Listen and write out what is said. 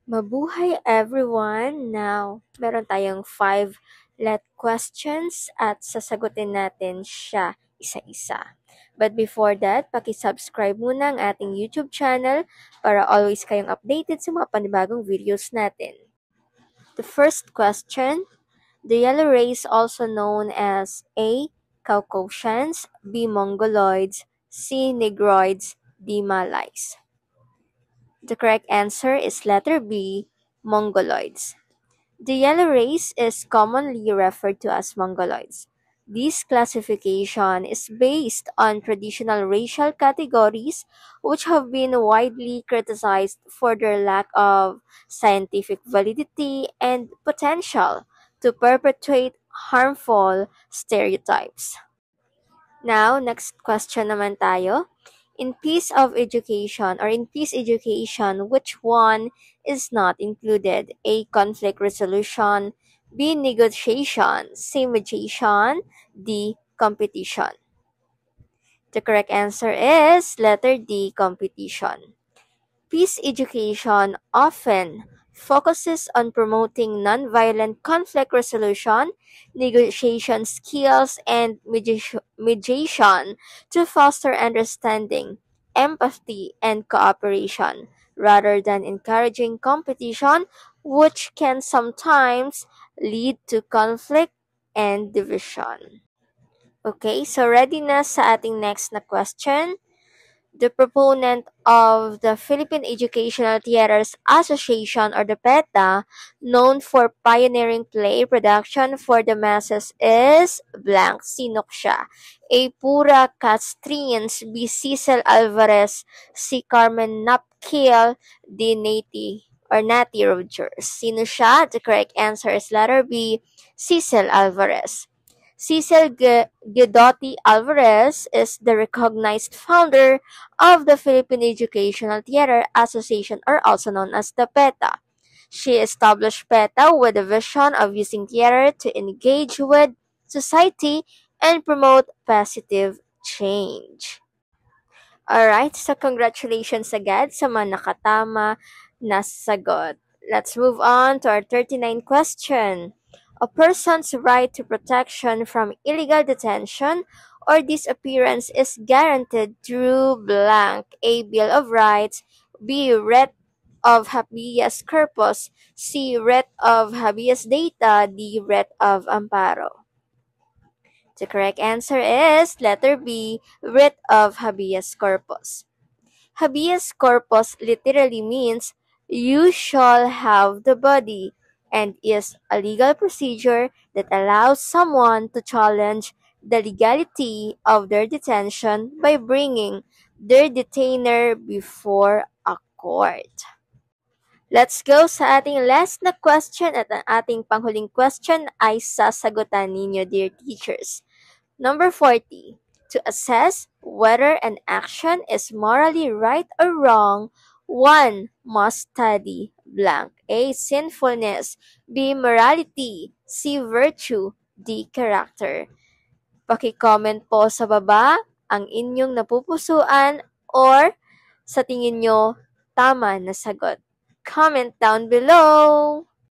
Mabuhay everyone! Now, meron tayong 5 let questions at sasagutin natin siya isa-isa. But before that, paki-subscribe muna ang ating YouTube channel para always kayong updated sa mga panibagong videos natin. The first question, the yellow rays also known as A. Caucasians, B. Mongoloids, C. Negroids, D. Malays. The correct answer is letter B, Mongoloids. The yellow race is commonly referred to as Mongoloids. This classification is based on traditional racial categories which have been widely criticized for their lack of scientific validity and potential to perpetuate harmful stereotypes. Now, next question naman tayo. In peace education, which one is not included? A. Conflict resolution, B. Negotiation, C. Mediation, D. Competition. The correct answer is letter D. Competition. Peace education often focuses on promoting nonviolent conflict resolution, negotiation skills, and mediation to foster understanding, empathy, and cooperation, rather than encouraging competition, which can sometimes lead to conflict and division. Okay, so ready na sa ating next na question? The proponent of the Philippine Educational Theatres Association or the PETA, known for pioneering play production for the masses is blank. Sino siya? A. Pura Castrins, B. Cecil Alvarez, C. Carmen Napkil, D. Nati Rogers. Sino siya? The correct answer is letter B, Cecil Alvarez. Cecil Guidotti Alvarez is the recognized founder of the Philippine Educational Theatre Association, or also known as the PETA. She established PETA with a vision of using theater to engage with society and promote positive change. Alright, so congratulations agad sa mga nakatama na sagot. Let's move on to our 39 question. A person's right to protection from illegal detention or disappearance is guaranteed through blank. A. Bill of Rights, B. Writ of habeas corpus, C. Writ of habeas data, D. Writ of amparo. The correct answer is letter B, writ of habeas corpus. Habeas corpus literally means you shall have the body and is a legal procedure that allows someone to challenge the legality of their detention by bringing their detainer before a court. Let's go sa ating last na question at ang ating panghuling question ay sasagutan ninyo, dear teachers. Number 40. To assess whether an action is morally right or wrong, one must study blank. A. Sinfulness, B. Morality, C. Virtue, D. Character. Paki-comment po sa baba ang inyong napupusuan or sa tingin nyo tama na sagot. Comment down below!